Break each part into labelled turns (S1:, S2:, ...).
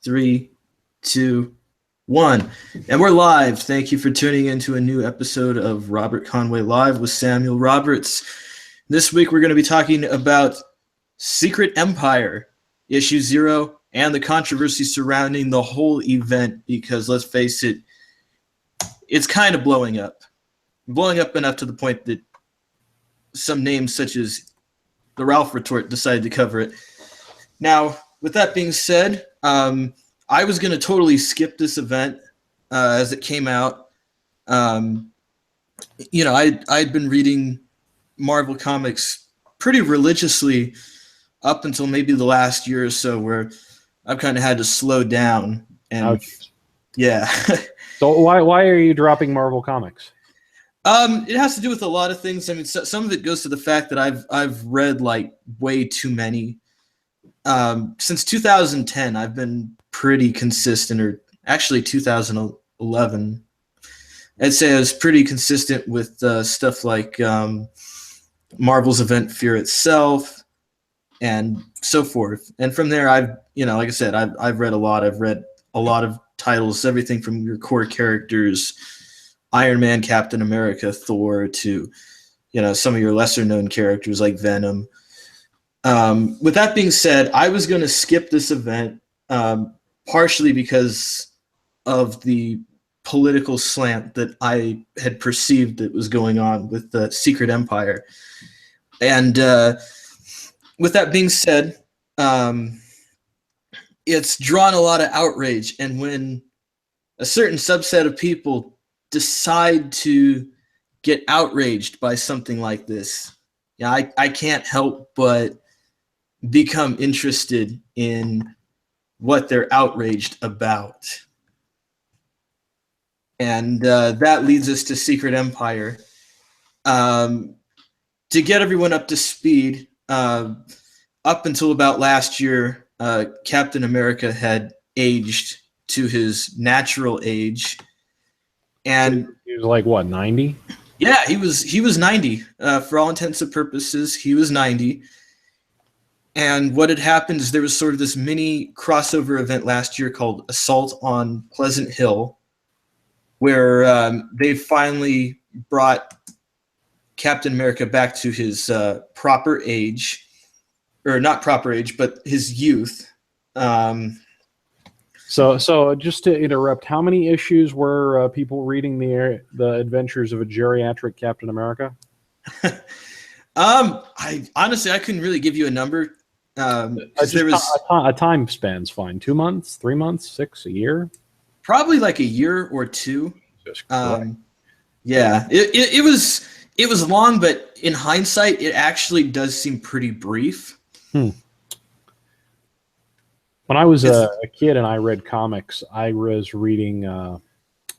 S1: 3, 2, 1. And we're live. Thank you for tuning in to a new episode of Robert Conway Live with Samuel Roberts. This week we're going to be talking about Secret Empire, Issue 0, and the controversy surrounding the whole event because, let's face it, it's kind of blowing up. Blowing up enough to the point that some names such as the Ralph Retort decided to cover it. Now, with that being said, I was going to totally skip this event as it came out. I'd been reading Marvel Comics pretty religiously up until maybe the last year or so, where I've kind of had to slow down. And
S2: ouch.
S1: Yeah.
S2: So why are you dropping Marvel Comics?
S1: It has to do with a lot of things. I mean, some of it goes to the fact that I've read like way too many. Since 2010, I've been pretty consistent, or actually 2011. I'd say I was pretty consistent with stuff like Marvel's Event Fear Itself and so forth. And from there, like I said, I've read a lot. I've read a lot of titles, everything from your core characters, Iron Man, Captain America, Thor, to some of your lesser known characters like Venom. With that being said, I was going to skip this event partially because of the political slant that I had perceived that was going on with the Secret Empire. And with that being said, it's drawn a lot of outrage. And when a certain subset of people decide to get outraged by something like this, I can't help but become interested in what they're outraged about. And that leads us to Secret Empire. To get everyone up to speed, up until about last year, Captain America had aged to his natural age. And
S2: he was like, what, 90?
S1: Yeah, he was 90. For all intents and purposes, he was 90. And what had happened is there was sort of this mini crossover event last year called Assault on Pleasant Hill, where they finally brought Captain America back to his proper age, or not proper age, but his youth.
S2: So just to interrupt, how many issues were people reading the adventures of a geriatric Captain America?
S1: I honestly couldn't really give you a number. There was
S2: a time span's fine. 2 months, 3 months, 6, a year?
S1: Probably like a year or two.
S2: Yeah,
S1: it was long, but in hindsight, it actually does seem pretty brief.
S2: When I was a kid and I read comics, I was reading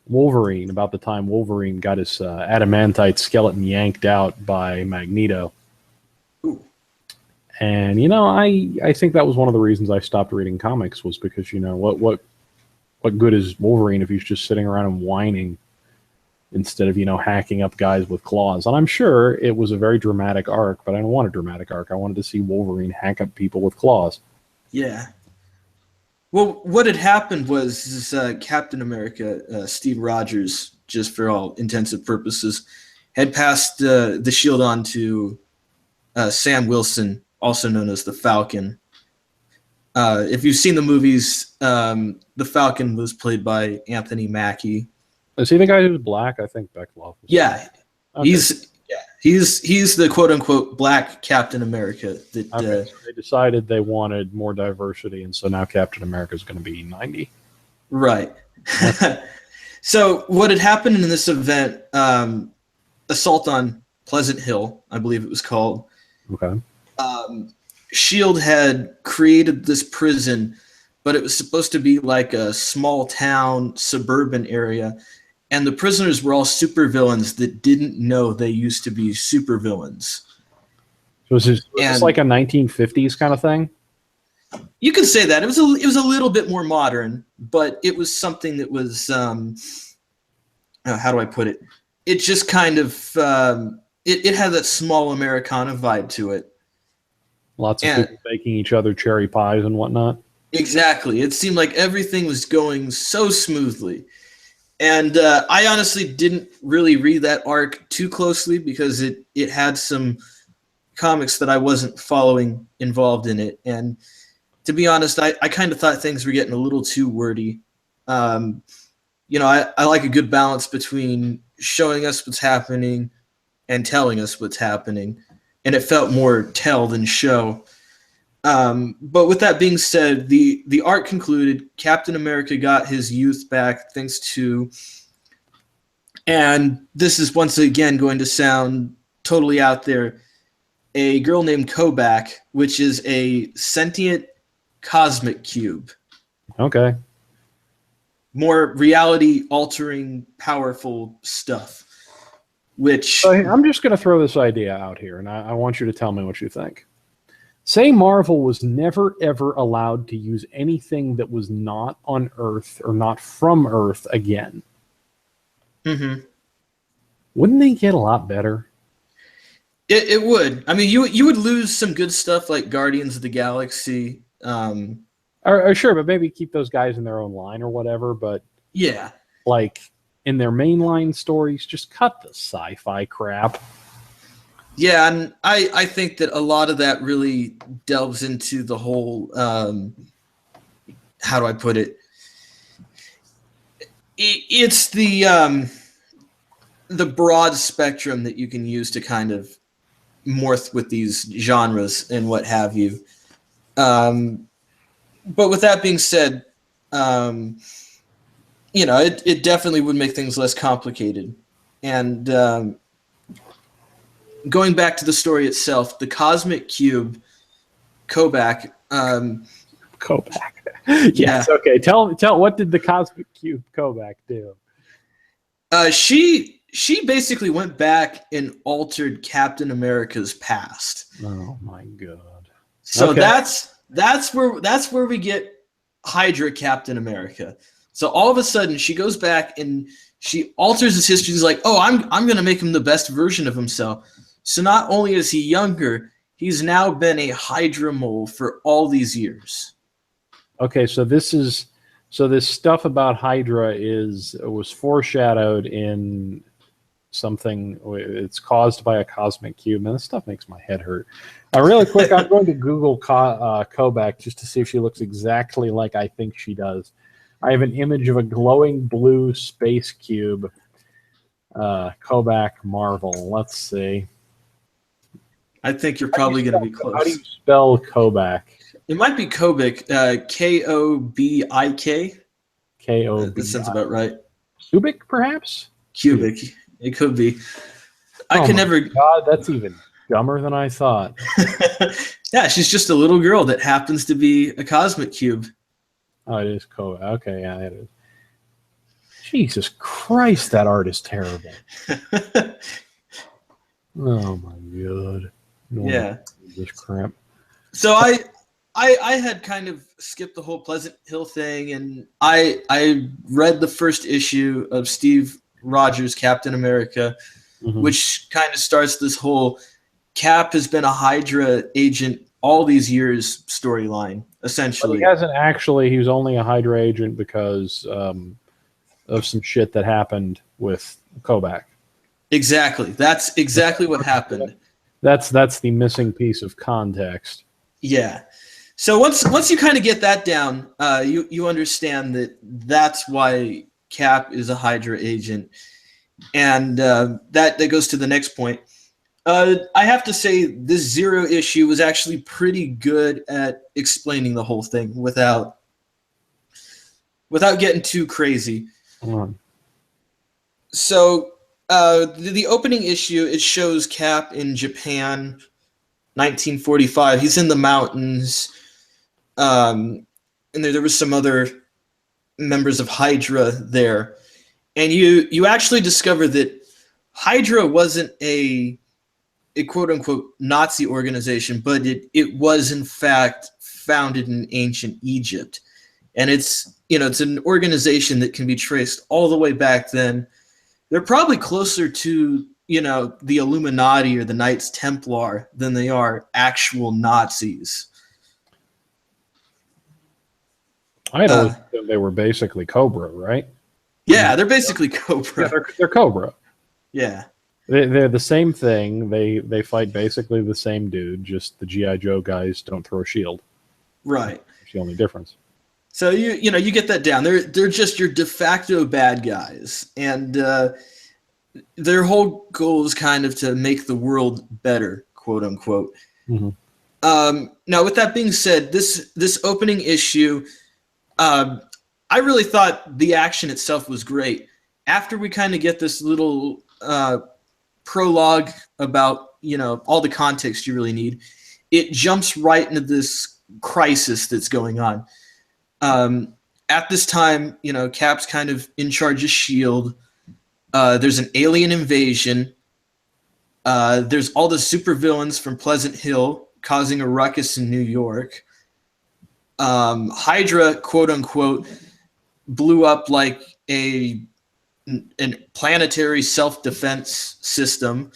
S2: Wolverine about the time Wolverine got his adamantite skeleton yanked out by Magneto.
S1: Ooh.
S2: And I think that was one of the reasons I stopped reading comics, was because what good is Wolverine if he's just sitting around and whining instead of hacking up guys with claws? And I'm sure it was a very dramatic arc, but I don't want a dramatic arc. I wanted to see Wolverine hack up people with claws.
S1: Yeah. Well, what had happened was Captain America, Steve Rogers, just for all intensive purposes, had passed the shield on to Sam Wilson, also known as the Falcon. If you've seen the movies, the Falcon was played by Anthony Mackie.
S2: Is he the guy who's black? I think Beckloff.
S1: Yeah, okay. He's the quote unquote black Captain America. That
S2: so they decided they wanted more diversity, and so now Captain America is going to be 90.
S1: Right. So what had happened in this event, Assault on Pleasant Hill, I believe it was called.
S2: Okay.
S1: SHIELD had created this prison, but it was supposed to be like a small town, suburban area. And the prisoners were all supervillains that didn't know they used to be supervillains.
S2: So was this like a 1950s kind of thing?
S1: You could say that. It was a little bit more modern, but it was something that was how do I put it? It just kind of it had that small Americana vibe to it.
S2: Lots of people baking each other cherry pies and whatnot.
S1: Exactly. It seemed like everything was going so smoothly. And I honestly didn't really read that arc too closely because it had some comics that I wasn't following involved in it. And to be honest, I kind of thought things were getting a little too wordy. Um, I like a good balance between showing us what's happening and telling us what's happening. And it felt more tell than show. But with that being said, the arc concluded. Captain America got his youth back thanks to, and this is once again going to sound totally out there, a girl named Kobach, which is a sentient cosmic cube.
S2: Okay.
S1: More reality-altering, powerful stuff. Which
S2: So I'm just going to throw this idea out here, and I want you to tell me what you think. Say Marvel was never, ever allowed to use anything that was not on Earth or not from Earth again.
S1: Mm-hmm.
S2: Wouldn't they get a lot better?
S1: It would. I mean, you would lose some good stuff like Guardians of the Galaxy.
S2: Or sure, but maybe keep those guys in their own line or whatever. But
S1: Yeah.
S2: like in their mainline stories, just cut the sci-fi crap.
S1: Yeah, and I think that a lot of that really delves into the whole, how do I put it? It's the broad spectrum that you can use to kind of morph with these genres and what have you. But with that being said, it definitely would make things less complicated. And going back to the story itself, the Cosmic Cube, Kobach.
S2: Kobach. Yes.
S1: Yeah.
S2: Okay. Tell. What did the Cosmic Cube Kobach do?
S1: She basically went back and altered Captain America's past.
S2: Oh my god.
S1: So
S2: Okay.
S1: that's where we get Hydra Captain America. So all of a sudden she goes back and she alters his history. She's like, oh, I'm gonna make him the best version of himself. So not only is he younger, he's now been a Hydra mole for all these years.
S2: Okay, so this stuff about Hydra was foreshadowed in something. It's caused by a cosmic cube. Man, this stuff makes my head hurt. Really quick, I'm going to Google Kobach just to see if she looks exactly like I think she does. I have an image of a glowing blue space cube. Kobach Marvel. Let's see.
S1: I think you're probably going to be close.
S2: How do you spell Kobach?
S1: It might be Kobik, Kobik.
S2: Kobik.
S1: That sounds about right.
S2: Cubic, perhaps?
S1: Cubic. It could be. I can never.
S2: God, that's even dumber than I thought.
S1: Yeah, she's just a little girl that happens to be a cosmic cube.
S2: Oh, it is Kobach. Okay, yeah, it is. Jesus Christ, that art is terrible. Oh my god. No,
S1: Yeah.
S2: this crap.
S1: So I had kind of skipped the whole Pleasant Hill thing, and I read the first issue of Steve Rogers' Captain America, which kind of starts this whole Cap has been a Hydra agent all these years storyline, essentially.
S2: Well, he hasn't actually. He was only a Hydra agent because of some shit that happened with Kobach.
S1: Exactly. That's exactly what happened.
S2: That's the missing piece of context.
S1: Yeah. So once you kind of get that down, you understand that that's why Cap is a Hydra agent, and that goes to the next point. I have to say this Zero issue was actually pretty good at explaining the whole thing without getting too crazy. So the opening issue, it shows Cap in Japan, 1945. He's in the mountains. And there was some other members of Hydra there. And you actually discover that Hydra wasn't a quote-unquote Nazi organization, but it was in fact founded in ancient Egypt. And it's an organization that can be traced all the way back then. They're probably closer to, the Illuminati or the Knights Templar than they are actual Nazis.
S2: I had always assumed they were basically Cobra, right?
S1: Yeah, they're basically Cobra.
S2: Yeah, they're Cobra.
S1: Yeah.
S2: They're the same thing. They fight basically the same dude. Just the GI Joe guys don't throw a shield.
S1: Right.
S2: That's the only difference.
S1: So you get that down. They're just your de facto bad guys, and their whole goal is kind of to make the world better, quote unquote.
S2: Mm-hmm.
S1: Now, with that being said, this opening issue, I really thought the action itself was great. After we kind of get this little prologue about all the context you really need, it jumps right into this crisis that's going on. At this time, Cap's kind of in charge of S.H.I.E.L.D. There's an alien invasion. There's all the supervillains from Pleasant Hill causing a ruckus in New York. Hydra, quote unquote, blew up like a planetary self-defense system,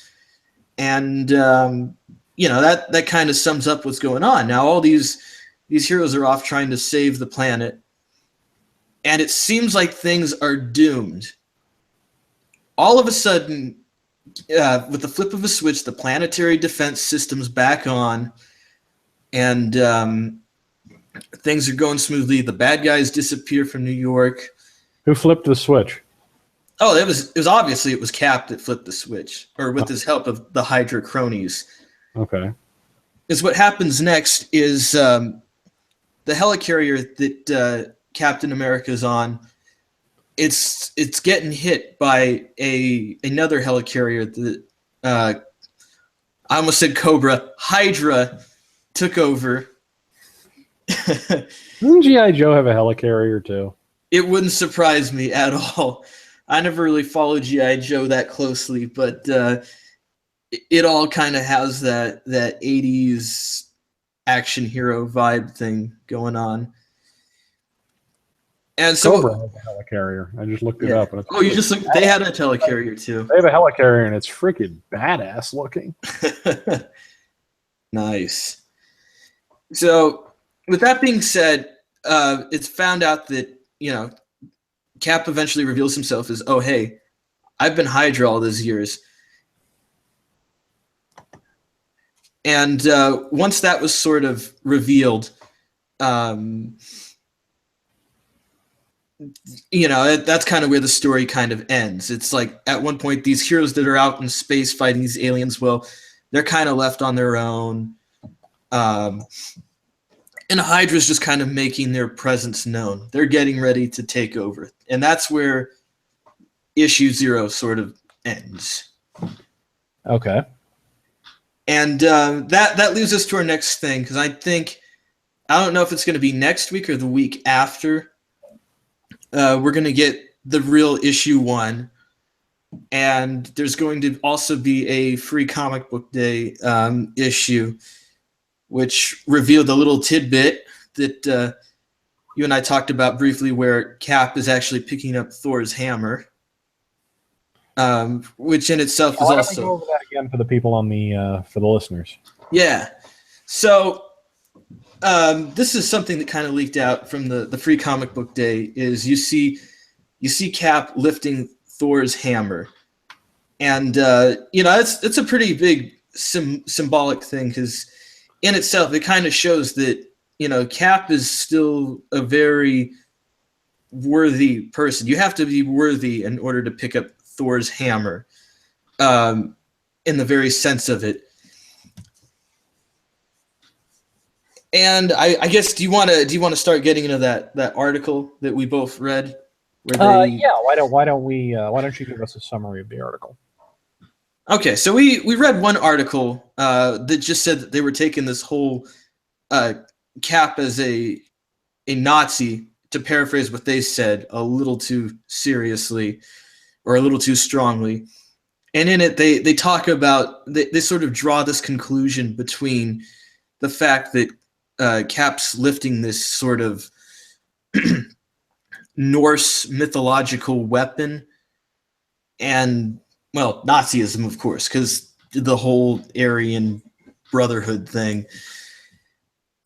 S1: and that kind of sums up what's going on. Now all these heroes are off trying to save the planet, and it seems like things are doomed. All of a sudden, with the flip of a switch, the planetary defense system's back on, and things are going smoothly. The bad guys disappear from New York.
S2: Who flipped the switch?
S1: Oh, it was obviously it was Cap that flipped the switch, or with his help of the Hydra cronies.
S2: Okay.
S1: Is what happens next is the helicarrier that Captain America's on. It's getting hit by another helicarrier that I almost said Cobra. Hydra took over.
S2: Doesn't G.I. Joe have a helicarrier too?
S1: It wouldn't surprise me at all. I never really followed G.I. Joe that closely, but it all kind of has that 80s action hero vibe thing going on. And so
S2: Cobra has a helicarrier. I just looked it up. And
S1: you just looked. They had a helicarrier too.
S2: They have a helicarrier, and it's freaking badass looking.
S1: Nice. So, with that being said, it's found out that Cap eventually reveals himself as, oh hey, I've been Hydra all those years. And once that was sort of revealed, that's kind of where the story kind of ends. It's like at one point these heroes that are out in space fighting these aliens, well, they're kind of left on their own. And Hydra's just kind of making their presence known. They're getting ready to take over. And that's where issue 0 sort of ends.
S2: Okay.
S1: And that leads us to our next thing, because I don't know if it's going to be next week or the week after. We're going to get the real issue 1. And there's going to also be a free comic book day issue, which revealed a little tidbit that you and I talked about briefly, where Cap is actually picking up Thor's hammer, which in itself is also. Why don't we
S2: go over that again for the people on the for the listeners?
S1: Yeah. So this is something that kind of leaked out from the free comic book day. Is you see Cap lifting Thor's hammer, and it's a pretty big symbolic thing, because in itself, it kind of shows that, Cap is still a very worthy person. You have to be worthy in order to pick up Thor's hammer, in the very sense of it. And I guess, do you want to start getting into that article that we both read?
S2: Yeah. Why don't you give us a summary of the article?
S1: Okay, so we read one article that just said that they were taking this whole Cap as a Nazi, to paraphrase what they said, a little too seriously or a little too strongly. And in it, they talk about, they sort of draw this conclusion between the fact that Cap's lifting this sort of Norse mythological weapon and, well, Nazism, of course, because the whole Aryan Brotherhood thing.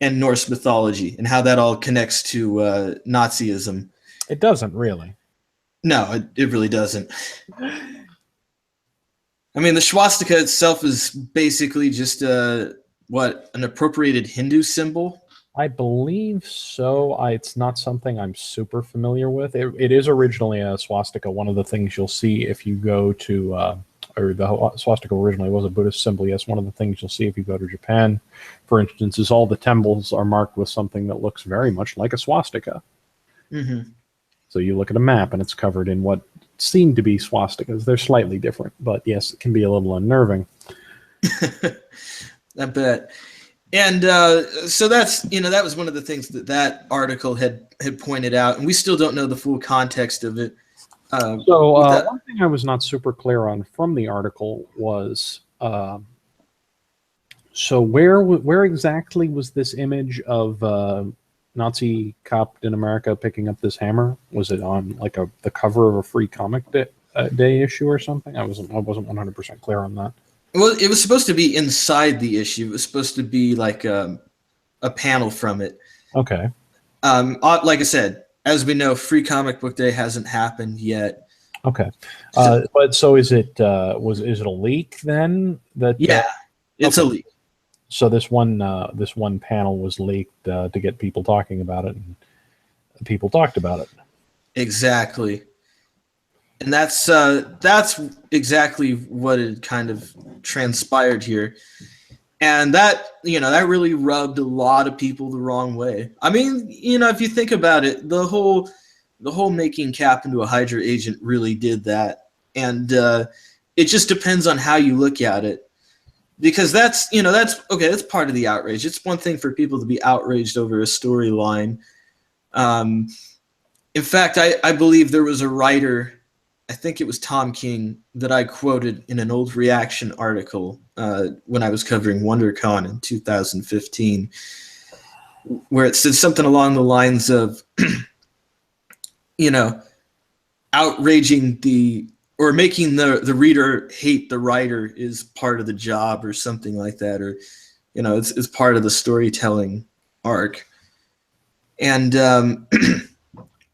S1: and Norse mythology and how that all connects to Nazism.
S2: It doesn't really.
S1: No, it really doesn't. I mean, the swastika itself is basically just an appropriated Hindu symbol.
S2: I believe so. It's not something I'm super familiar with. It is originally a swastika. One of the things you'll see if you go to, or the swastika originally was a Buddhist symbol. Yes, one of the things you'll see if you go to Japan, for instance, is all the temples are marked with something that looks very much like a swastika.
S1: Mm-hmm.
S2: So you look at a map and it's covered in what seem to be swastikas. They're slightly different, but yes, it can be a little unnerving.
S1: I bet. And so that's, that was one of the things that article had pointed out, and we still don't know the full context of it.
S2: One thing I was not super clear on from the article was, so where exactly was this image of Nazi Captain America picking up this hammer? Was it on like the cover of a Free Comic Day issue or something? I wasn't 100% clear on that.
S1: Well, it was supposed to be inside the issue. It was supposed to be like a panel from it.
S2: Okay.
S1: Like I said, as we know, Free Comic Book Day hasn't happened yet.
S2: Okay. But so is it is it a leak then?
S1: Yeah, it's a leak.
S2: So this one panel was leaked to get people talking about it, and people talked about it.
S1: Exactly. And that's exactly what had kind of transpired here. And that really rubbed a lot of people the wrong way. I mean, if you think about it, the whole making Cap into a Hydra agent really did that. And it just depends on how you look at it. Because that's part of the outrage. It's one thing for people to be outraged over a storyline. In fact, I believe there was a writer, I think it was Tom King, that I quoted in an old reaction article when I was covering WonderCon in 2015, where it said something along the lines of, outraging or making the reader hate the writer is part of the job or something like that, or it's part of the storytelling arc. And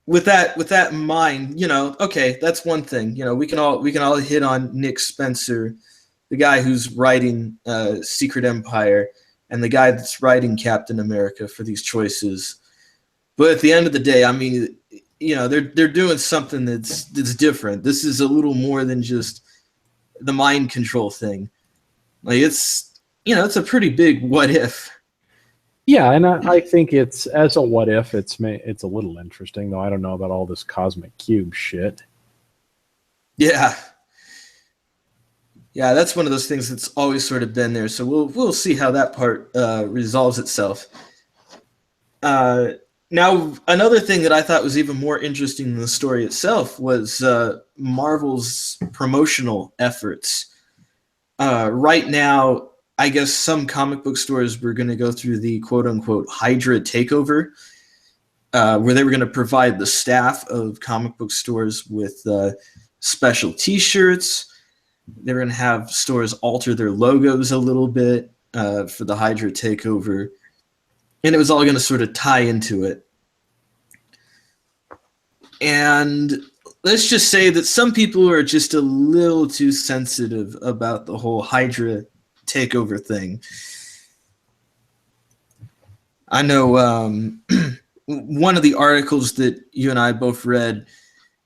S1: with that in mind, okay, that's one thing. We can all hit on Nick Spencer, the guy who's writing Secret Empire, and the guy that's writing Captain America for these choices. But at the end of the day, I mean, they're doing something that's different. This is a little more than just the mind control thing. Like it's a pretty big what if.
S2: Yeah, and I think it's, as a what if, it's a little interesting, though I don't know about all this cosmic cube shit.
S1: Yeah, that's one of those things that's always sort of been there. So we'll see how that part resolves itself. Now, another thing that I thought was even more interesting than the story itself was Marvel's promotional efforts. Right now, I guess some comic book stores were going to go through the quote-unquote Hydra takeover, where they were going to provide the staff of comic book stores with special T-shirts. They were going to have stores alter their logos a little bit for the Hydra takeover. And it was all going to sort of tie into it. And let's just say that some people are just a little too sensitive about the whole Hydra takeover thing. I know one of the articles that you and I both read,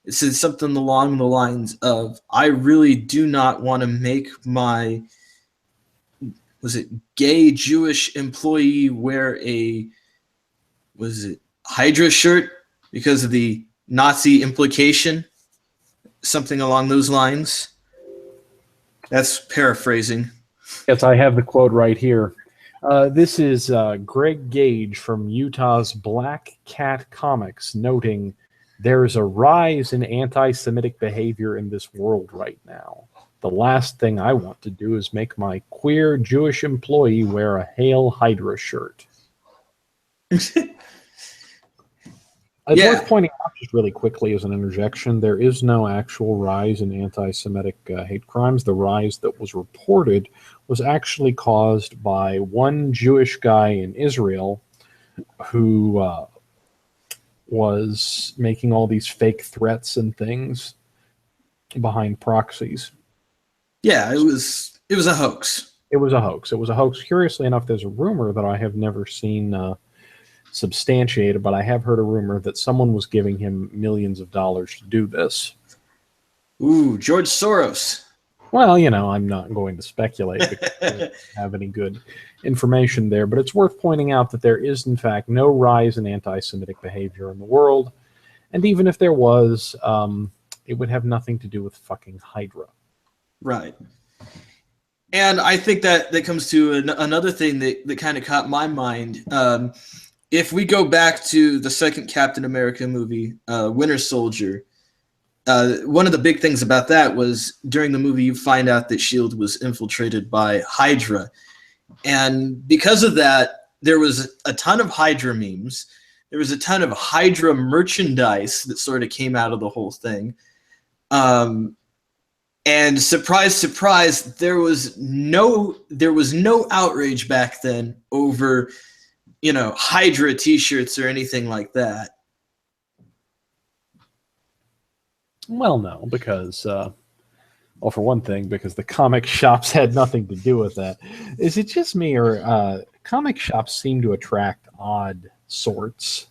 S1: it said something along the lines of, I really do not want to make my, gay Jewish employee wear a, Hydra shirt because of the Nazi implication? Something along those lines. That's paraphrasing.
S2: Yes, I have the quote right here. This is Greg Gage from Utah's Black Cat Comics, noting, "There's a rise in anti-Semitic behavior in this world right now. The last thing I want to do is make my queer Jewish employee wear a Hail Hydra shirt." It's worth pointing out, just really quickly as an interjection, there is no actual rise in anti-Semitic hate crimes. The rise that was reported was actually caused by one Jewish guy in Israel who was making all these fake threats and things behind proxies.
S1: Yeah, it was a hoax.
S2: It was a hoax. It was a hoax. Curiously enough, there's a rumor that I have never seen substantiated, but I have heard a rumor that someone was giving him millions of dollars to do this.
S1: Ooh, George Soros.
S2: Well, I'm not going to speculate because I don't have any good information there, but it's worth pointing out that there is, in fact, no rise in anti-Semitic behavior in the world. And even if there was, it would have nothing to do with fucking Hydra.
S1: Right. And I think that comes to another thing that kind of caught my mind. If we go back to the second Captain America movie, Winter Soldier, one of the big things about that was during the movie you find out that S.H.I.E.L.D. was infiltrated by Hydra. And because of that, there was a ton of Hydra memes. There was a ton of Hydra merchandise that sort of came out of the whole thing. And surprise, surprise, there was no outrage back then over, Hydra t-shirts or anything like that.
S2: Well, no, because, for one thing, because the comic shops had nothing to do with that. Is it just me, or comic shops seem to attract odd sorts?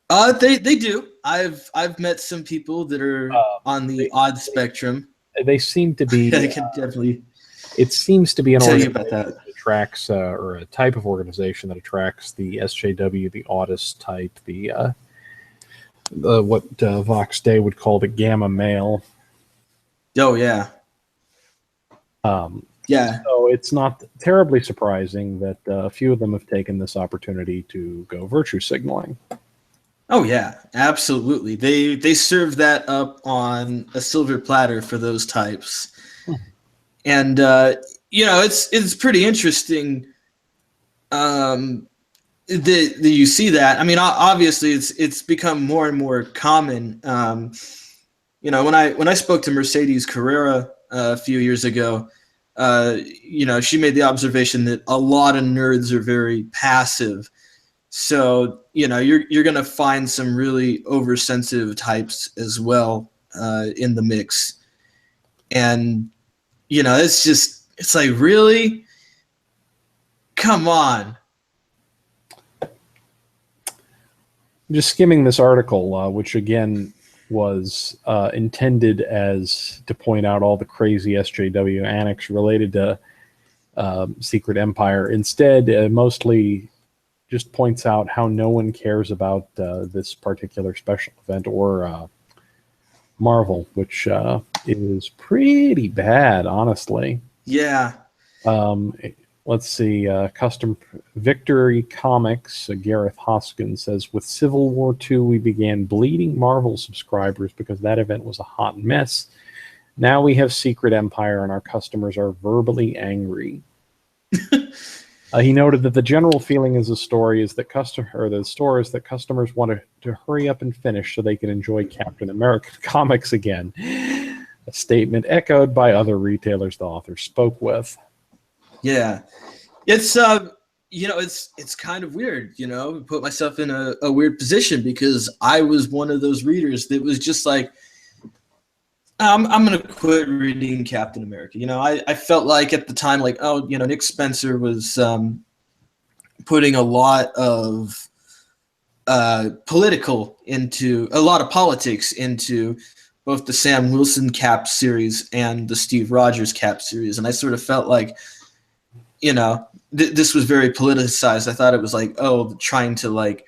S1: They do. I've met some people that are on the odd spectrum.
S2: They seem to be.
S1: I can definitely.
S2: It seems to be an
S1: organization
S2: organization that attracts, or a type of organization that attracts the SJW, the autist type, the what Vox Day would call the gamma male.
S1: Oh yeah. Yeah.
S2: So it's not terribly surprising that a few of them have taken this opportunity to go virtue signaling.
S1: Oh yeah, absolutely. They serve that up on a silver platter for those types, and it's pretty interesting. That you see that. I mean, obviously, it's become more and more common. When I spoke to Mercedes Carrera a few years ago, she made the observation that a lot of nerds are very passive. So, you're going to find some really oversensitive types as well in the mix. And, it's like, really? Come on.
S2: Just skimming this article, which again was intended as to point out all the crazy SJW annex related to Secret Empire. Instead, mostly just points out how no one cares about this particular special event or Marvel, which is pretty bad, honestly.
S1: Yeah.
S2: Let's see. Custom Victory Comics, Gareth Hoskins says, with Civil War II, we began bleeding Marvel subscribers because that event was a hot mess. Now we have Secret Empire and our customers are verbally angry. He noted that the general feeling is the store is that customers want to hurry up and finish so they can enjoy Captain America comics again. A statement echoed by other retailers the author spoke with.
S1: Yeah, it's it's kind of weird, put myself in a weird position because I was one of those readers that was just like, I'm going to quit reading Captain America. I felt like at the time, like, Nick Spencer was putting a lot of politics into both the Sam Wilson Cap series and the Steve Rogers Cap series. And I sort of felt like, this was very politicized. I thought it was like, trying to like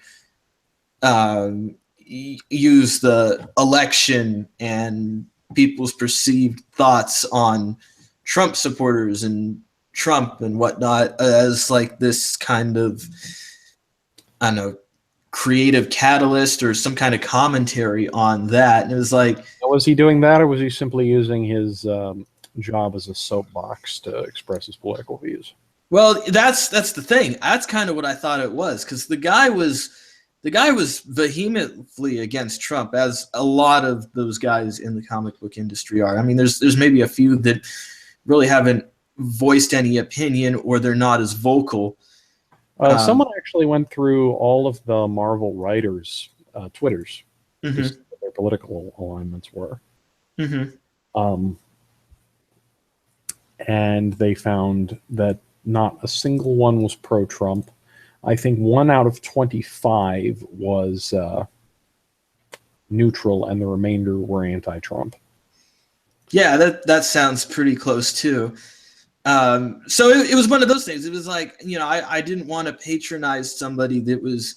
S1: use the election and people's perceived thoughts on Trump supporters and Trump and whatnot as like this kind of, I don't know, creative catalyst or some kind of commentary on that. And it was like,
S2: was he doing that, or was he simply using his job as a soapbox to express his political views?
S1: Well, that's the thing. That's kind of what I thought it was, because the guy was vehemently against Trump, as a lot of those guys in the comic book industry are. I mean, there's maybe a few that really haven't voiced any opinion, or they're not as vocal.
S2: Someone actually went through all of the Marvel writers' Twitters to see
S1: Mhm.
S2: what their political alignments were.
S1: Mhm.
S2: Um, and they found that not a single one was pro-Trump. I think 1 out of 25 was neutral, and the remainder were anti-Trump.
S1: Yeah, that sounds pretty close too. So it was one of those things. It was like, I didn't want to patronize somebody that was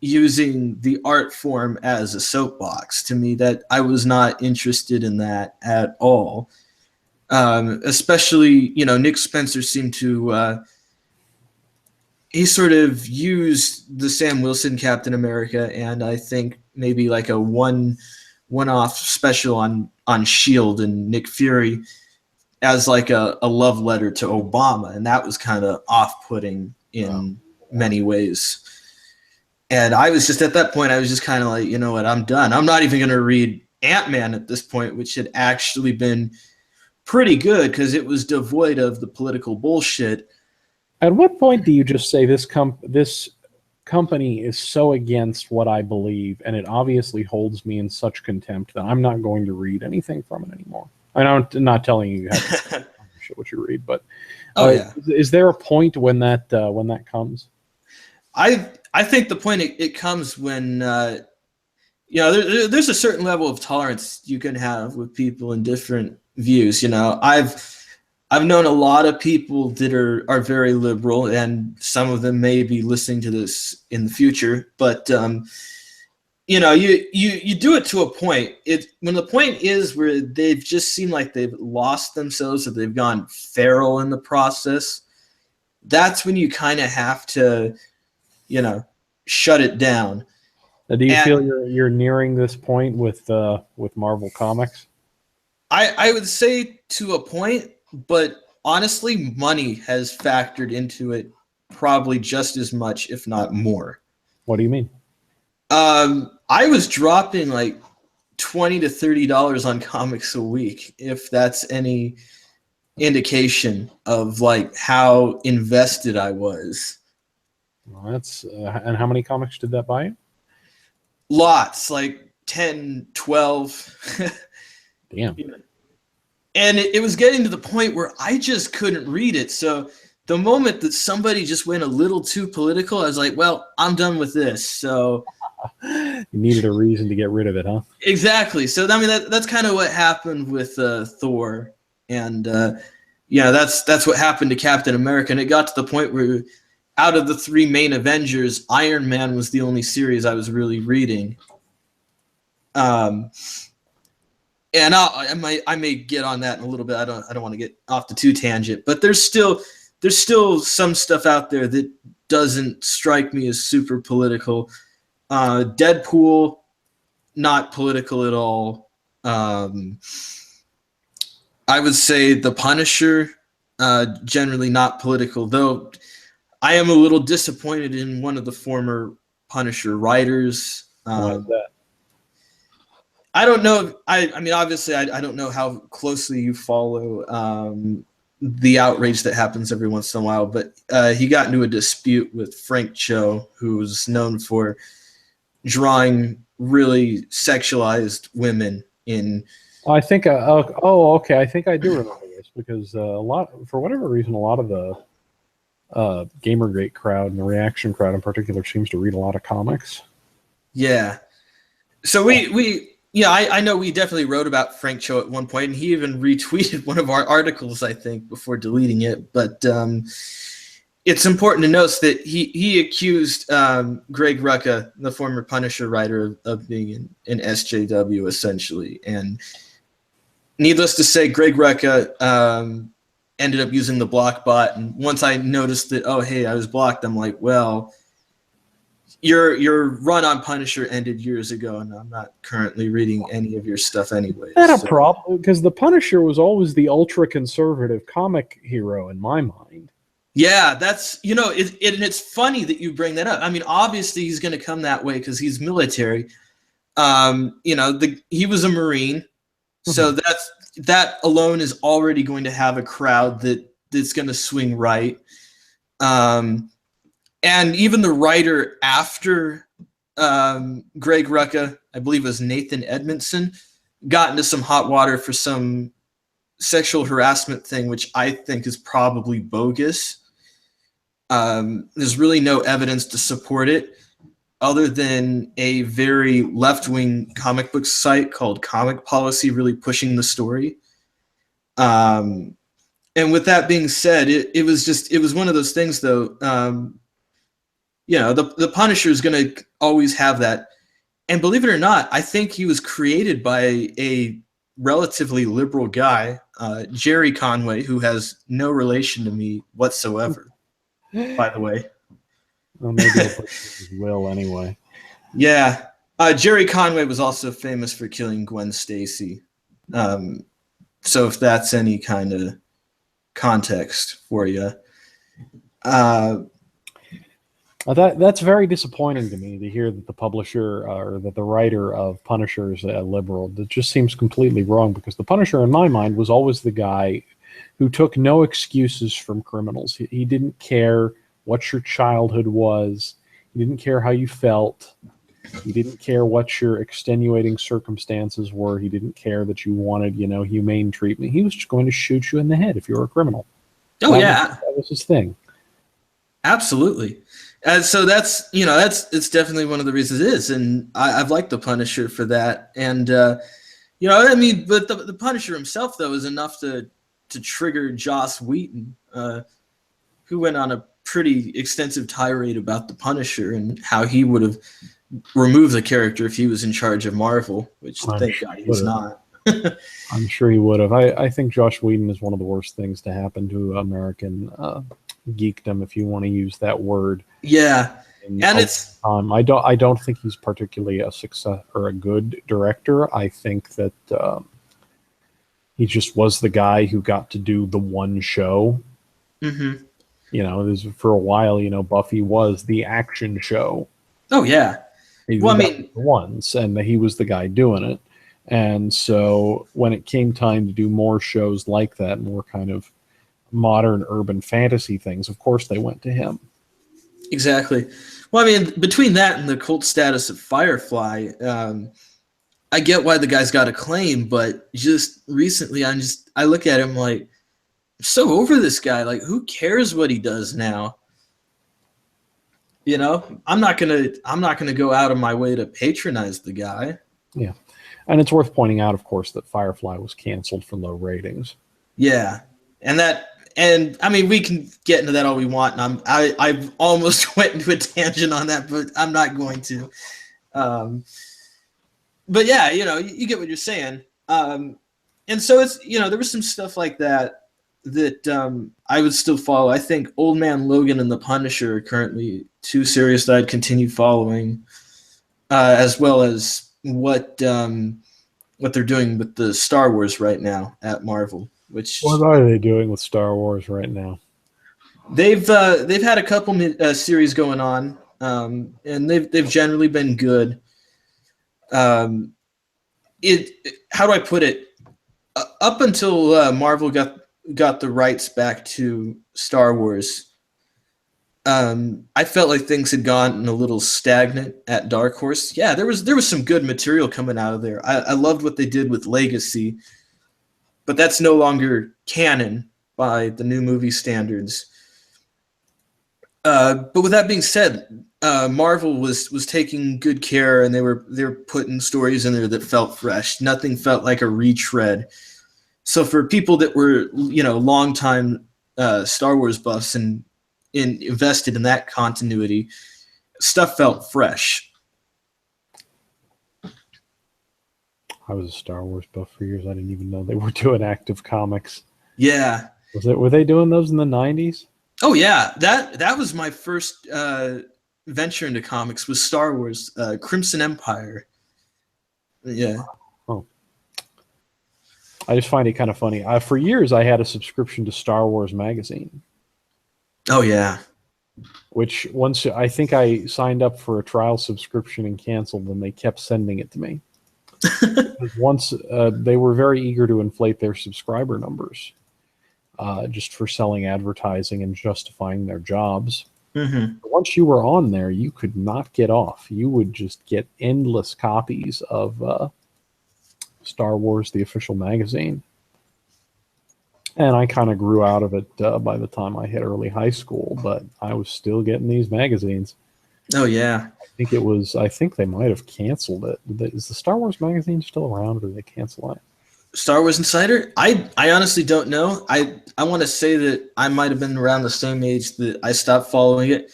S1: using the art form as a soapbox. To me, that I was not interested in that at all. Especially, Nick Spencer seemed to he sort of used the Sam Wilson Captain America, and I think maybe like a one-off special on Shield and Nick Fury as like a love letter to Obama, and that was kind of off-putting in many ways. And I was just at that point, I was just kind of like, you know what, I'm done. I'm not even going to read Ant-Man at this point, which had actually been pretty good because it was devoid of the political bullshit.
S2: At what point do you just say this company is so against what I believe, and it obviously holds me in such contempt that I'm not going to read anything from it anymore? I'm not telling you have to shit what you read, but is there a point when that comes?
S1: I think the point it comes when there's a certain level of tolerance you can have with people in different views. I've known a lot of people that are very liberal, and some of them may be listening to this in the future. But you do it to a point. When the point is where they've just seemed like they've lost themselves, or they've gone feral in the process, that's when you kind of have to, shut it down.
S2: Do you feel you're nearing this point with Marvel Comics?
S1: I would say to a point, but honestly, money has factored into it probably just as much, if not more.
S2: What do you mean?
S1: I was dropping like $20 to $30 on comics a week, if that's any indication of like how invested I was.
S2: Well, that's and how many comics did that buy you?
S1: Lots, like 10, 12.
S2: Damn.
S1: And it was getting to the point where I just couldn't read it. So the moment that somebody just went a little too political, I was like, well, I'm done with this. So
S2: you needed a reason to get rid of it, huh?
S1: Exactly. So I mean, that's kind of what happened with Thor, and that's what happened to Captain America. And it got to the point where, out of the 3 main Avengers, Iron Man was the only series I was really reading. And I may get on that in a little bit. I don't want to get off the too tangent, but there's still some stuff out there that doesn't strike me as super political. Deadpool, not political at all. I would say The Punisher, generally not political, though I am a little disappointed in one of the former Punisher writers.
S2: Why is that?
S1: I don't know. I mean, obviously, I don't know how closely you follow the outrage that happens every once in a while, but he got into a dispute with Frank Cho, who's known for drawing really sexualized women in.
S2: I think. Okay. I think I do remember this because for whatever reason, a lot of the Gamergate crowd and the reaction crowd in particular seems to read a lot of comics.
S1: Yeah. So I know we definitely wrote about Frank Cho at one point, and he even retweeted one of our articles, I think, before deleting it. But it's important to note that he accused Greg Rucka, the former Punisher writer, of being an SJW, essentially. And needless to say, Greg Rucka ended up using the block bot. And once I noticed that, oh, hey, I was blocked, I'm like, well, your run on Punisher ended years ago, and I'm not currently reading any of your stuff anyway.
S2: Is that a problem? Because the Punisher was always the ultra-conservative comic hero in my mind.
S1: Yeah, that's, and it's funny that you bring that up. I mean, obviously he's going to come that way because he's military. He was a Marine, so that alone is already going to have a crowd that's going to swing right. and even the writer after Greg Rucka, I believe it was Nathan Edmondson, got into some hot water for some sexual harassment thing, which I think is probably bogus. There's really no evidence to support it other than a very left-wing comic book site called Comic Policy really pushing the story. And with that being said, it was one of those things, though. The Punisher is going to always have that. And believe it or not, I think he was created by a relatively liberal guy, Jerry Conway, who has no relation to me whatsoever, by the way.
S2: Well, maybe I'll put his will anyway.
S1: Yeah. Jerry Conway was also famous for killing Gwen Stacy. So if that's any kind of context for you.
S2: That's very disappointing to me to hear that the publisher or that the writer of Punisher is a liberal. That just seems completely wrong, because the Punisher, in my mind, was always the guy who took no excuses from criminals. He didn't care what your childhood was. He didn't care how you felt. He didn't care what your extenuating circumstances were. He didn't care that you wanted, humane treatment. He was just going to shoot you in the head if you were a criminal.
S1: Oh,
S2: that was his thing.
S1: Absolutely. So it's definitely one of the reasons it is, and I've liked the Punisher for that. And but the Punisher himself, though, is enough to trigger Joss Whedon, who went on a pretty extensive tirade about the Punisher and how he would have removed the character if he was in charge of Marvel, which thank God he's not.
S2: I'm sure he would have. I think Joss Whedon is one of the worst things to happen to American geekdom, if you want to use that word.
S1: Yeah, and it's
S2: I don't think he's particularly a success or a good director. I think that he just was the guy who got to do the one show.
S1: Mm-hmm.
S2: For a while, Buffy was the action show.
S1: Oh yeah.
S2: Once, and he was the guy doing it. And so when it came time to do more shows like that, more kind of modern urban fantasy things, of course they went to him.
S1: Exactly. Well, between that and the cult status of Firefly, I get why the guy's got acclaim, but just recently I look at him like, I'm so over this guy. Like, who cares what he does now? I'm not gonna go out of my way to patronize the guy.
S2: Yeah. And it's worth pointing out, of course, that Firefly was canceled for low ratings.
S1: Yeah. And we can get into that all we want, and I've almost went into a tangent on that, but I'm not going to. But yeah, you get what you're saying. And so it's, there was some stuff like that I would still follow. I think Old Man Logan and The Punisher are currently two series that I'd continue following, as well as what they're doing with the Star Wars right now at Marvel.
S2: What are they doing with Star Wars right now?
S1: They've had a couple series going on, and they've generally been good. How do I put it? Up until Marvel got the rights back to Star Wars, I felt like things had gotten a little stagnant at Dark Horse. Yeah, there was some good material coming out of there. I loved what they did with Legacy, but that's no longer canon by the new movie standards. But with that being said, Marvel was taking good care, and they were putting stories in there that felt fresh. Nothing felt like a retread. So for people that were longtime Star Wars buffs and invested in that continuity, stuff felt fresh.
S2: I was a Star Wars buff for years. I didn't even know they were doing active comics.
S1: Yeah.
S2: Were they doing those in the 90s?
S1: Oh yeah, that was my first venture into comics, was Star Wars, Crimson Empire. Yeah.
S2: Oh. I just find it kind of funny. For years, I had a subscription to Star Wars magazine.
S1: Oh yeah.
S2: Which once I think I signed up for a trial subscription and canceled, and they kept sending it to me. Once they were very eager to inflate their subscriber numbers, just for selling advertising and justifying their jobs.
S1: Mm-hmm.
S2: Once you were on there, you could not get off. You would just get endless copies of Star Wars, the official magazine. And I kind of grew out of it by the time I hit early high school, but I was still getting these magazines.
S1: Oh yeah.
S2: I think they might have canceled it. Is the Star Wars magazine still around, or did they cancel it?
S1: Star Wars Insider? I honestly don't know. I want to say that I might have been around the same age that I stopped following it.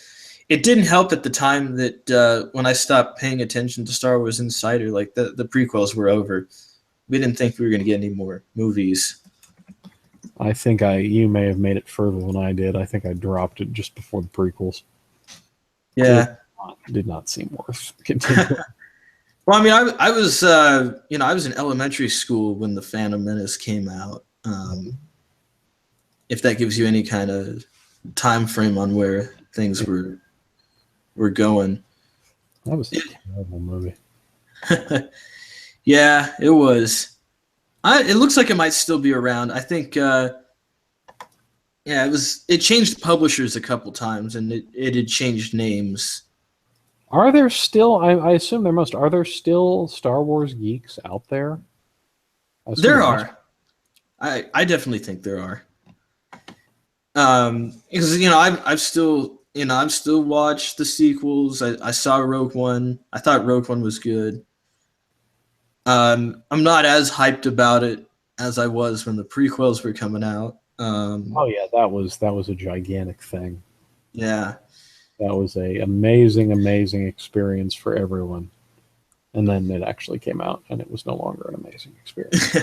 S1: It didn't help at the time that when I stopped paying attention to Star Wars Insider, like the prequels were over. We didn't think we were going to get any more movies.
S2: I think you may have made it further than I did. I think I dropped it just before the prequels.
S1: Yeah.
S2: Did not seem worth continuing.
S1: Well, I mean, I was I was in elementary school when the Phantom Menace came out. If that gives you any kind of time frame on where things were going.
S2: That was a terrible movie.
S1: Yeah, it was. It looks like it might still be around. I think it changed publishers a couple times, and it had changed names.
S2: Are there still, I assume there must, are there still Star Wars geeks out there?
S1: There are. I definitely think there are. Because I've still watched the sequels. I saw Rogue One. I thought Rogue One was good. I'm not as hyped about it as I was when the prequels were coming out.
S2: Oh yeah, that was a gigantic thing.
S1: Yeah.
S2: That was a amazing experience for everyone. And then it actually came out, and it was no longer an amazing experience.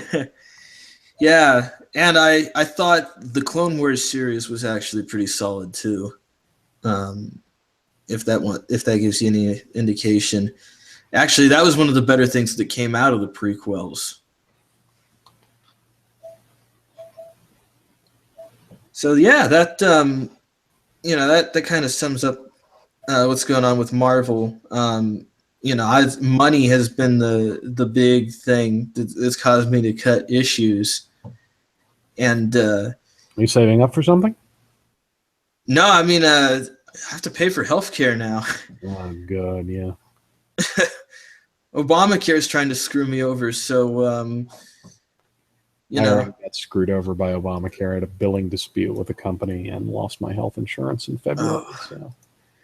S1: Yeah, and I thought the Clone Wars series was actually pretty solid too. If that gives you any indication. Actually, that was one of the better things that came out of the prequels. So yeah, that that kind of sums up what's going on with Marvel. Money has been the big thing that's caused me to cut issues. And
S2: are you saving up for something?
S1: No, I mean, I have to pay for healthcare now.
S2: Oh god, yeah.
S1: Obamacare is trying to screw me over, so
S2: I got screwed over by Obamacare. I had a billing dispute with a company and lost my health insurance in February. So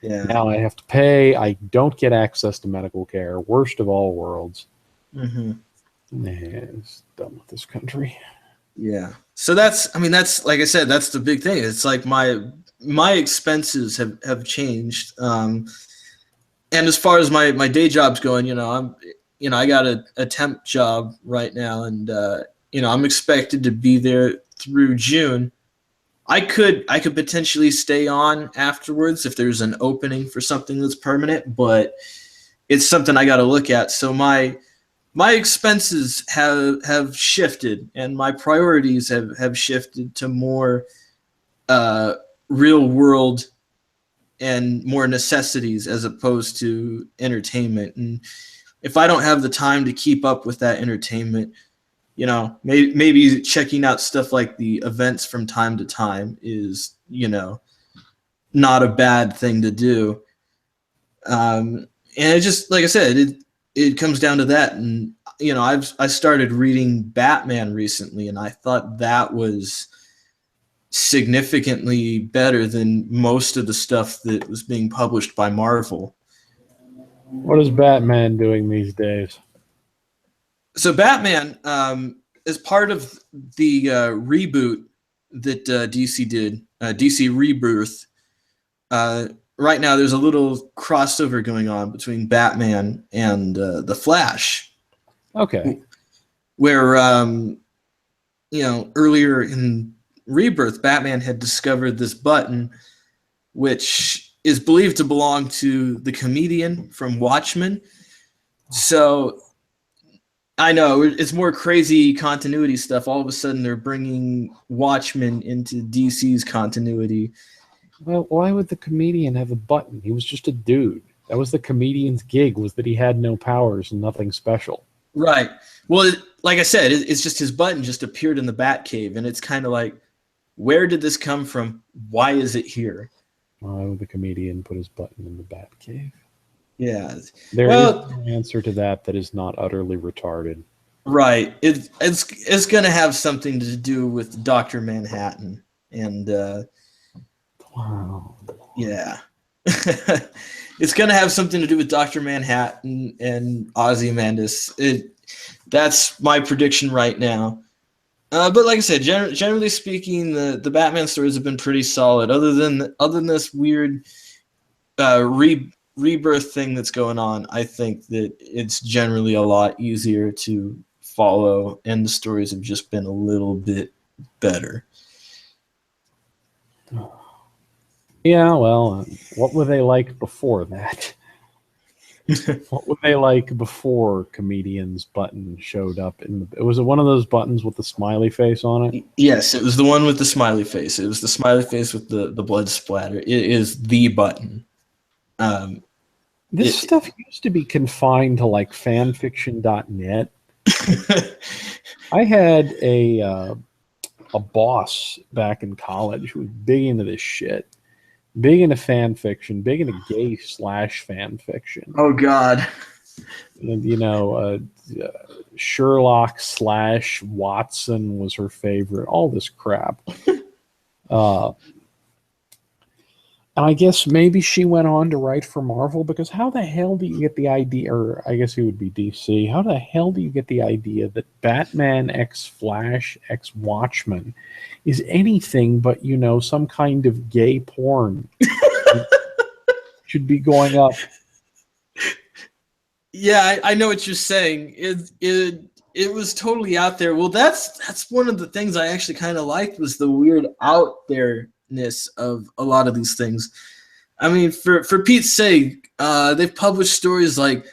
S1: yeah.
S2: Now I have to pay. I don't get access to medical care. Worst of all worlds.
S1: Mm-hmm.
S2: It's done with this country.
S1: Yeah. So that's like I said, that's the big thing. It's like my expenses have changed. And as far as my day job's going, I got a temp job right now, and I'm expected to be there through June. I could potentially stay on afterwards if there's an opening for something that's permanent, but it's something I got to look at. So my expenses have shifted, and my priorities have shifted to more real world and more necessities as opposed to entertainment. And if I don't have the time to keep up with that entertainment, maybe checking out stuff like the events from time to time is, not a bad thing to do. And it just, like I said, it comes down to that. And, I started reading Batman recently, and I thought that was significantly better than most of the stuff that was being published by Marvel.
S2: What is Batman doing these days?
S1: So Batman, as part of the reboot that DC did, DC Rebirth, right now there's a little crossover going on between Batman and the Flash.
S2: Okay.
S1: Where, earlier in Rebirth, Batman had discovered this button, which is believed to belong to the comedian from Watchmen. So I know it's more crazy continuity stuff. All of a sudden, they're bringing Watchmen into DC's continuity.
S2: Well, why would the comedian have a button? He was just a dude. That was the comedian's gig, was that he had no powers and nothing special.
S1: Right. Well, like I said, it's just his button just appeared in the Batcave, and it's kind of like, where did this come from? Why is it here?
S2: Why would the comedian put his button in the bat cave?
S1: Yeah.
S2: There is
S1: Well,
S2: no answer to that is not utterly retarded.
S1: right. It's going to have something to do with Dr. Manhattan. And
S2: Wow.
S1: yeah. It's going to have something to do with Dr. Manhattan and Ozymandias. That's my prediction right now. But like I said, generally speaking, the Batman stories have been pretty solid. Other than this weird rebirth thing that's going on, I think that it's generally a lot easier to follow, and the stories have just been a little bit better.
S2: Yeah, well, what were they like before that? What were they like before Comedian's button showed up? Was it one of those buttons with the smiley face on it?
S1: Yes, it was the one with the smiley face. It was the smiley face with the blood splatter. It is the button.
S2: This stuff used to be confined to like fanfiction.net. I had a boss back in college who was big into this shit. Big into fan fiction, big into gay / fan fiction.
S1: Oh God!
S2: And, Sherlock / Watson was her favorite. All this crap. And I guess maybe she went on to write for Marvel, because how the hell do you get the idea? Or I guess it would be DC. How the hell do you get the idea that Batman x Flash x Watchmen is anything but, some kind of gay porn should be going up?
S1: Yeah, I know what you're saying. It was totally out there. Well, that's one of the things I actually kind of liked, was the weird out there-ness of a lot of these things. I mean, for Pete's sake, they've published stories like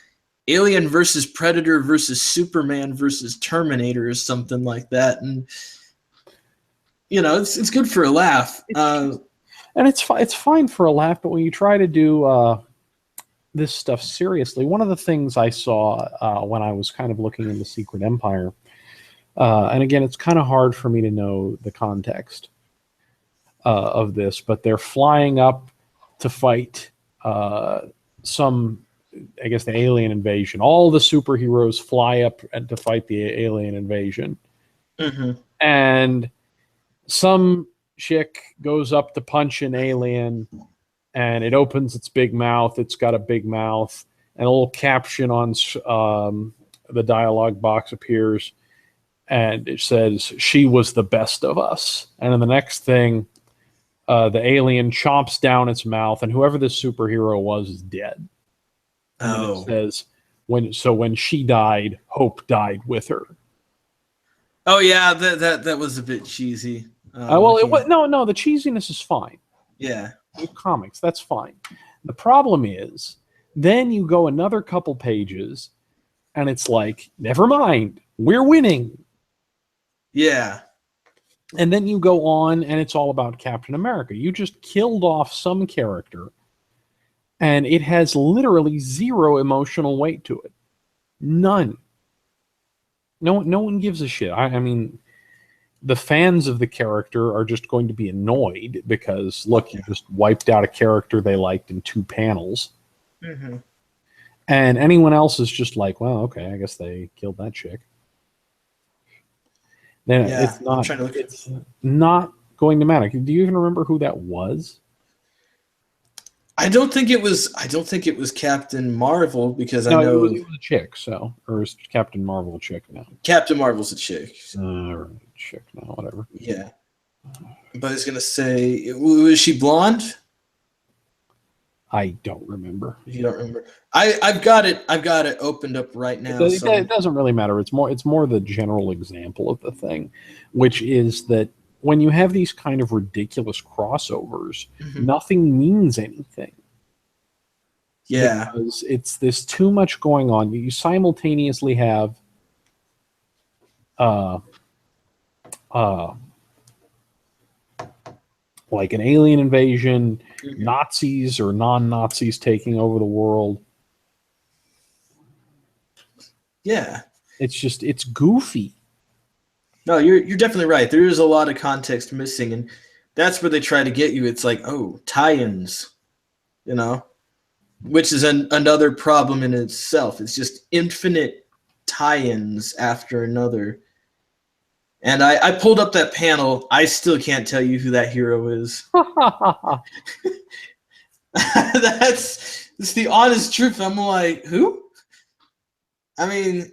S1: Alien versus Predator versus Superman versus Terminator or something like that, and it's good for a laugh.
S2: And it's fine for a laugh, but when you try to do this stuff seriously, one of the things I saw when I was kind of looking into Secret Empire, and again, it's kind of hard for me to know the context of this, but they're flying up to fight the alien invasion. All the superheroes fly up to fight the alien invasion.
S1: Mm-hmm.
S2: And some chick goes up to punch an alien, and it opens its big mouth. It's got a big mouth, and a little caption on the dialogue box appears, and it says, "She was the best of us." And then the next thing, the alien chomps down its mouth, and whoever this superhero was is dead. And it says, when she died, hope died with her.
S1: Oh yeah, that was a bit cheesy.
S2: No, the cheesiness is fine.
S1: Yeah.
S2: With comics, that's fine. The problem is, then you go another couple pages, and it's like, never mind, we're winning.
S1: Yeah.
S2: And then you go on, and it's all about Captain America. You just killed off some character, and it has literally zero emotional weight to it. None. No one gives a shit. I mean, the fans of the character are just going to be annoyed because, look, you just wiped out a character they liked in 2 panels.
S1: Mm-hmm.
S2: And anyone else is just like, well, okay, I guess they killed that chick. Then it's not going to matter. Do you even remember who that was?
S1: I don't think it was Captain Marvel, because I know
S2: it was a chick. Or is Captain Marvel a chick now?
S1: Captain Marvel's a chick.
S2: Chick now, whatever.
S1: Yeah, but I was gonna say, was she blonde?
S2: I don't remember.
S1: You don't remember? I've got it opened up right now.
S2: It doesn't really matter. It's more the general example of the thing, which is that when you have these kind of ridiculous crossovers,
S1: mm-hmm.
S2: nothing means anything.
S1: Yeah,
S2: because there's too much going on. You simultaneously have like an alien invasion, mm-hmm. Nazis or non-Nazis taking over the world.
S1: Yeah,
S2: it's goofy.
S1: No, you're definitely right. There is a lot of context missing, that's where they try to get you. It's like, oh, tie-ins, you know, which is another problem in itself. It's just infinite tie-ins after another. And I pulled up that panel. I still can't tell you who that hero is. That's the honest truth. I'm like, who? I mean,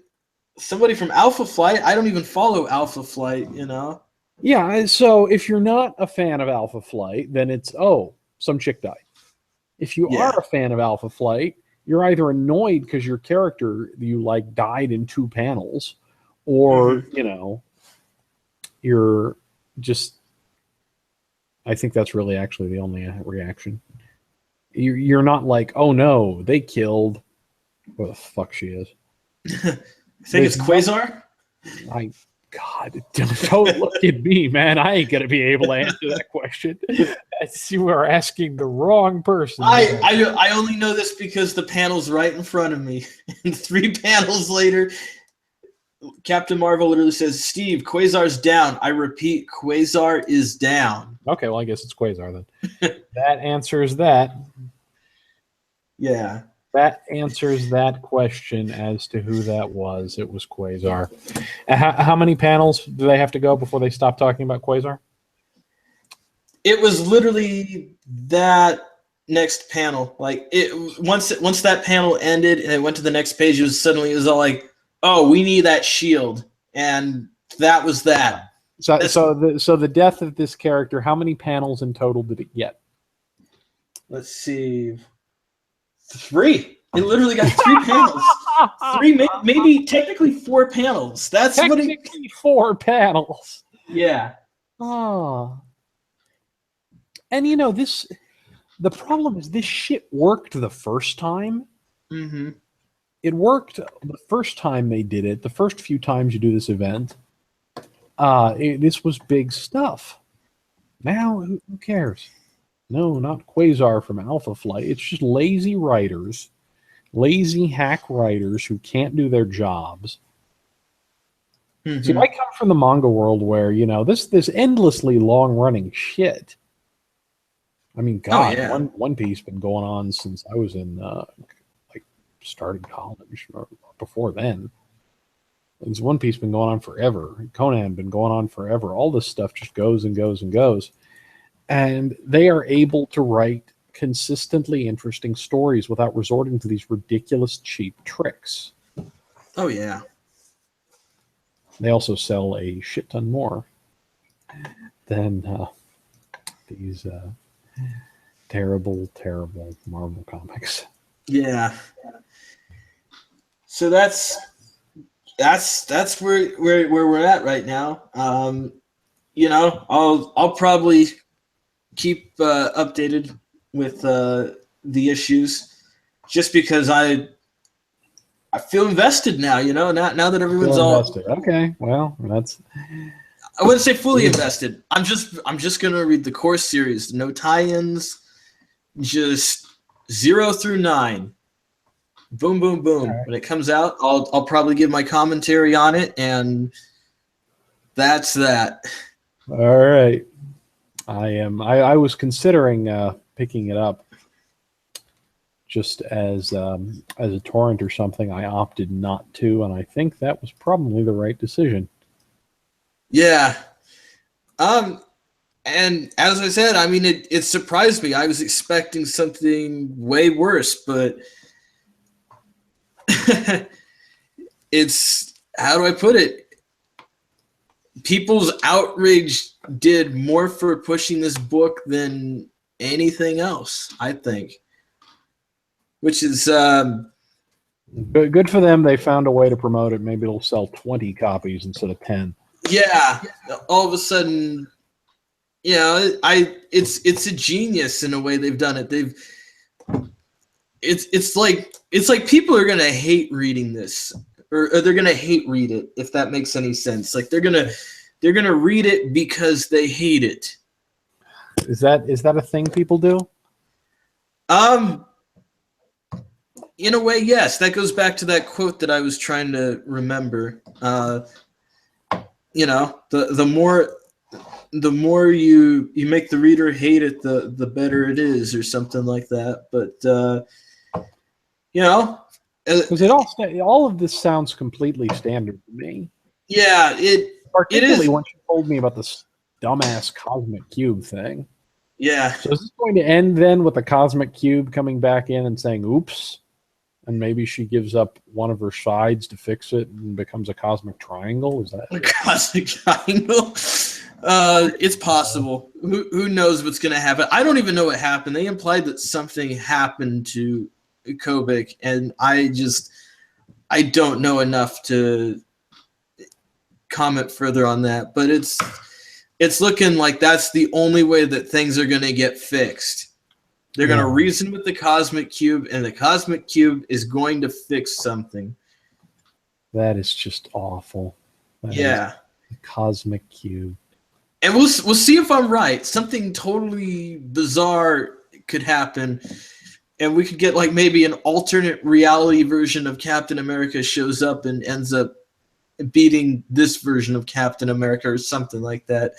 S1: somebody from Alpha Flight. I don't even follow Alpha Flight, you know?
S2: Yeah, so if you're not a fan of Alpha Flight, then it's, oh, some chick died. If you are a fan of Alpha Flight, you're either annoyed because your character you like died in 2 panels, or, you know, you're just, I think that's really actually the only reaction. You're not like, oh no, they killed, what the fuck she is.
S1: I think it's Quasar.
S2: God, don't look at me, man. I ain't gonna be able to answer that question. You are asking the wrong person.
S1: I only know this because the panel's right in front of me. And 3 panels later, Captain Marvel literally says, "Steve, Quasar's down." I repeat, Quasar is down.
S2: Okay, well, I guess it's Quasar then. That answers that.
S1: Yeah.
S2: That answers that question as to who that was. It was Quasar. How many panels do they have to go before they stop talking about Quasar?
S1: It was literally that next panel. Like once that panel ended and it went to the next page, it was all like, "Oh, we need that shield," and that was that.
S2: So the death of this character. How many panels in total did it get?
S1: Let's see. 3. It literally got 3 panels. 3, maybe technically 4 panels. That's
S2: technically
S1: what it,
S2: 4 panels.
S1: Yeah.
S2: Oh. And you know this. The problem is this shit worked the first time.
S1: Mm-hmm.
S2: It worked the first time they did it. The first few times you do this event, this was big stuff. Now who cares? No, not Quasar from Alpha Flight. It's just lazy writers, lazy hack writers who can't do their jobs. Mm-hmm. See, I come from the manga world where, you know, this endlessly long-running shit. I mean, God, One Piece been going on since I was in, started college or before then. This One Piece been going on forever. Conan been going on forever. All this stuff just goes and goes and goes. And they are able to write consistently interesting stories without resorting to these ridiculous, cheap tricks.
S1: Oh, yeah.
S2: They also sell a shit ton more than these terrible, terrible Marvel comics.
S1: Yeah. So that's where we're at right now. You know, I'll probably keep updated with the issues, just because I feel invested now. You know, now that everyone's all
S2: invested. Okay, well, that's.
S1: I wouldn't say fully invested. I'm just gonna read the core series, no tie-ins, just 0 through 9. Boom, boom, boom. Right. When it comes out, I'll probably give my commentary on it, and that's that.
S2: All right. I was considering picking it up just as a torrent or something. I opted not to, and I think that was probably the right decision.
S1: Yeah. And as I said, I mean, it surprised me. I was expecting something way worse, but it's, how do I put it? People's outrage did more for pushing this book than anything else, I think. Which is
S2: good for them. They found a way to promote it. Maybe it'll sell 20 copies instead of 10.
S1: Yeah, all of a sudden, you know, it's a genius in a way they've done it. It's like people are gonna hate reading this, or they're gonna hate read it, if that makes any sense. Like they're gonna read it because they hate it.
S2: Is that a thing people do?
S1: In a way, yes. That goes back to that quote that I was trying to remember. You know, the more the more you make the reader hate it, the better it is, or something like that. But you know,
S2: Because all of this sounds completely standard to me.
S1: yeah, it
S2: Particularly
S1: is.
S2: when she told me about this dumbass cosmic cube thing.
S1: Yeah.
S2: So is this going to end then with the cosmic cube coming back in and saying, oops, and maybe she gives up one of her sides to fix it and becomes a cosmic triangle? Is that
S1: A cosmic triangle? It's possible. Who knows what's going to happen? I don't even know what happened. They implied that something happened to Kobik, and I don't know enough to comment further on that. But it's looking like that's the only way that things are going to get fixed. They're going to reason with the cosmic cube, and the cosmic cube is going to fix something.
S2: That is just awful.
S1: Yeah.
S2: The cosmic cube.
S1: And we'll see if I'm right. Something totally bizarre could happen, and we could get like maybe an alternate reality version of Captain America shows up and ends up beating this version of Captain America or something like that,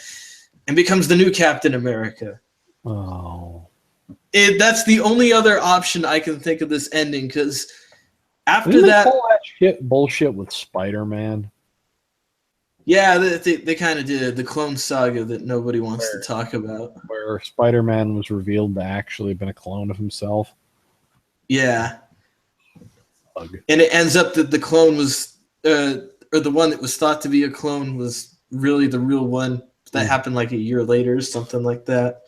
S1: and becomes the new Captain America.
S2: Oh.
S1: That's the only other option I can think of this ending, because after
S2: Didn't
S1: that,
S2: they pull that shit bullshit with Spider-Man?
S1: yeah, they kind of did the clone saga that nobody wants to talk about,
S2: where Spider-Man was revealed to actually have been a clone of himself.
S1: Yeah,
S2: Ugh.
S1: and it ends up that the clone was, or the one that was thought to be a clone was really the real one. That happened like a year later, or something like that.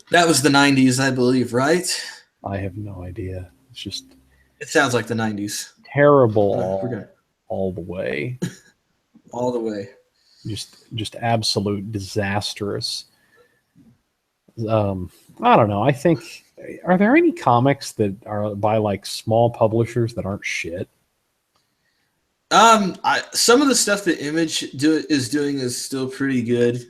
S1: That was the 90s, I believe, right?
S2: I have no idea. It's just
S1: It sounds like the 90s.
S2: terrible all the way.
S1: All the way.
S2: Just absolute disastrous. I don't know. I think, are there any comics that are by like small publishers that aren't shit?
S1: Some of the stuff that Image is doing is still pretty good.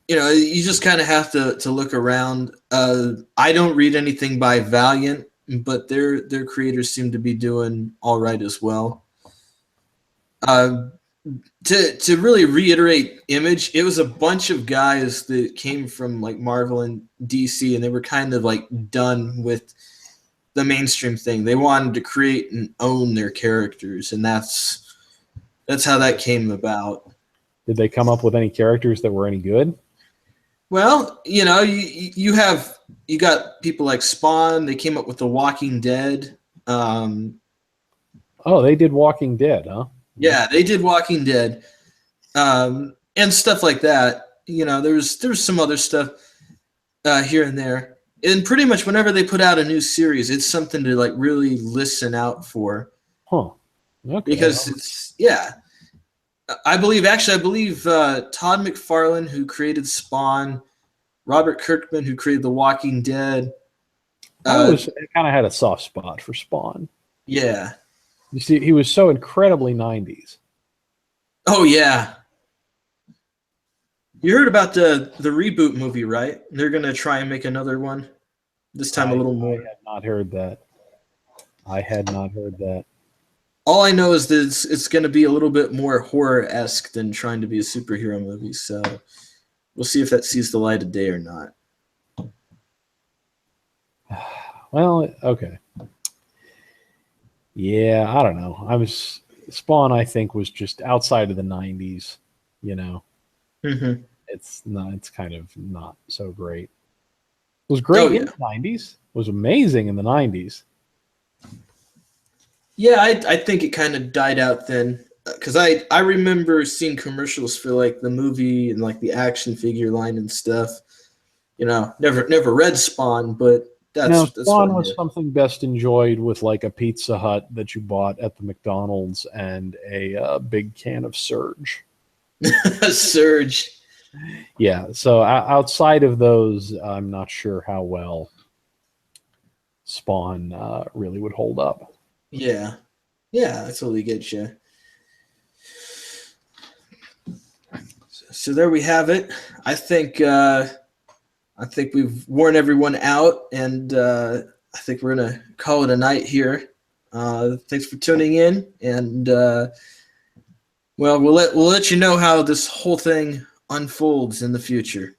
S1: You just kind of have to look around. I don't read anything by Valiant, but their creators seem to be doing all right as well. To really reiterate Image, it was a bunch of guys that came from like Marvel and DC, and they were kind of like done with the mainstream thing. They wanted to create and own their characters, and that's how that came about.
S2: Did they come up with any characters that were any good?
S1: Well, you got people like Spawn. They came up with The Walking Dead.
S2: Oh, they did Walking Dead, huh?
S1: Yeah, they did Walking Dead, and stuff like that. There's some other stuff here and there, and pretty much whenever they put out a new series, it's something to like really listen out for.
S2: Huh? Okay.
S1: Because I believe Todd McFarlane, who created Spawn, Robert Kirkman, who created The Walking Dead.
S2: I kind of had a soft spot for Spawn.
S1: Yeah.
S2: You see, he was so incredibly 90s.
S1: Oh, yeah. You heard about the reboot movie, right? They're going to try and make another one. This time a little more.
S2: I had not heard that.
S1: All I know is that it's going to be a little bit more horror-esque than trying to be a superhero movie. So we'll see if that sees the light of day or not.
S2: Well, okay. Yeah, I don't know. Spawn, I think, was just outside of the 90s,
S1: Mm-hmm.
S2: It's kind of not so great. It was great in the 90s. It was amazing in the 90s.
S1: Yeah, I think it kind of died out then, because I remember seeing commercials for like the movie and like the action figure line and stuff. Never read Spawn, but that's
S2: Spawn was something best enjoyed with like a Pizza Hut that you bought at the McDonald's and a big can of Surge.
S1: Surge.
S2: Yeah, so outside of those, I'm not sure how well Spawn really would hold up.
S1: Yeah, I totally get you. So there we have it. I think we've worn everyone out, and I think we're gonna call it a night here. Thanks for tuning in, and Well, we'll let you know how this whole thing unfolds in the future.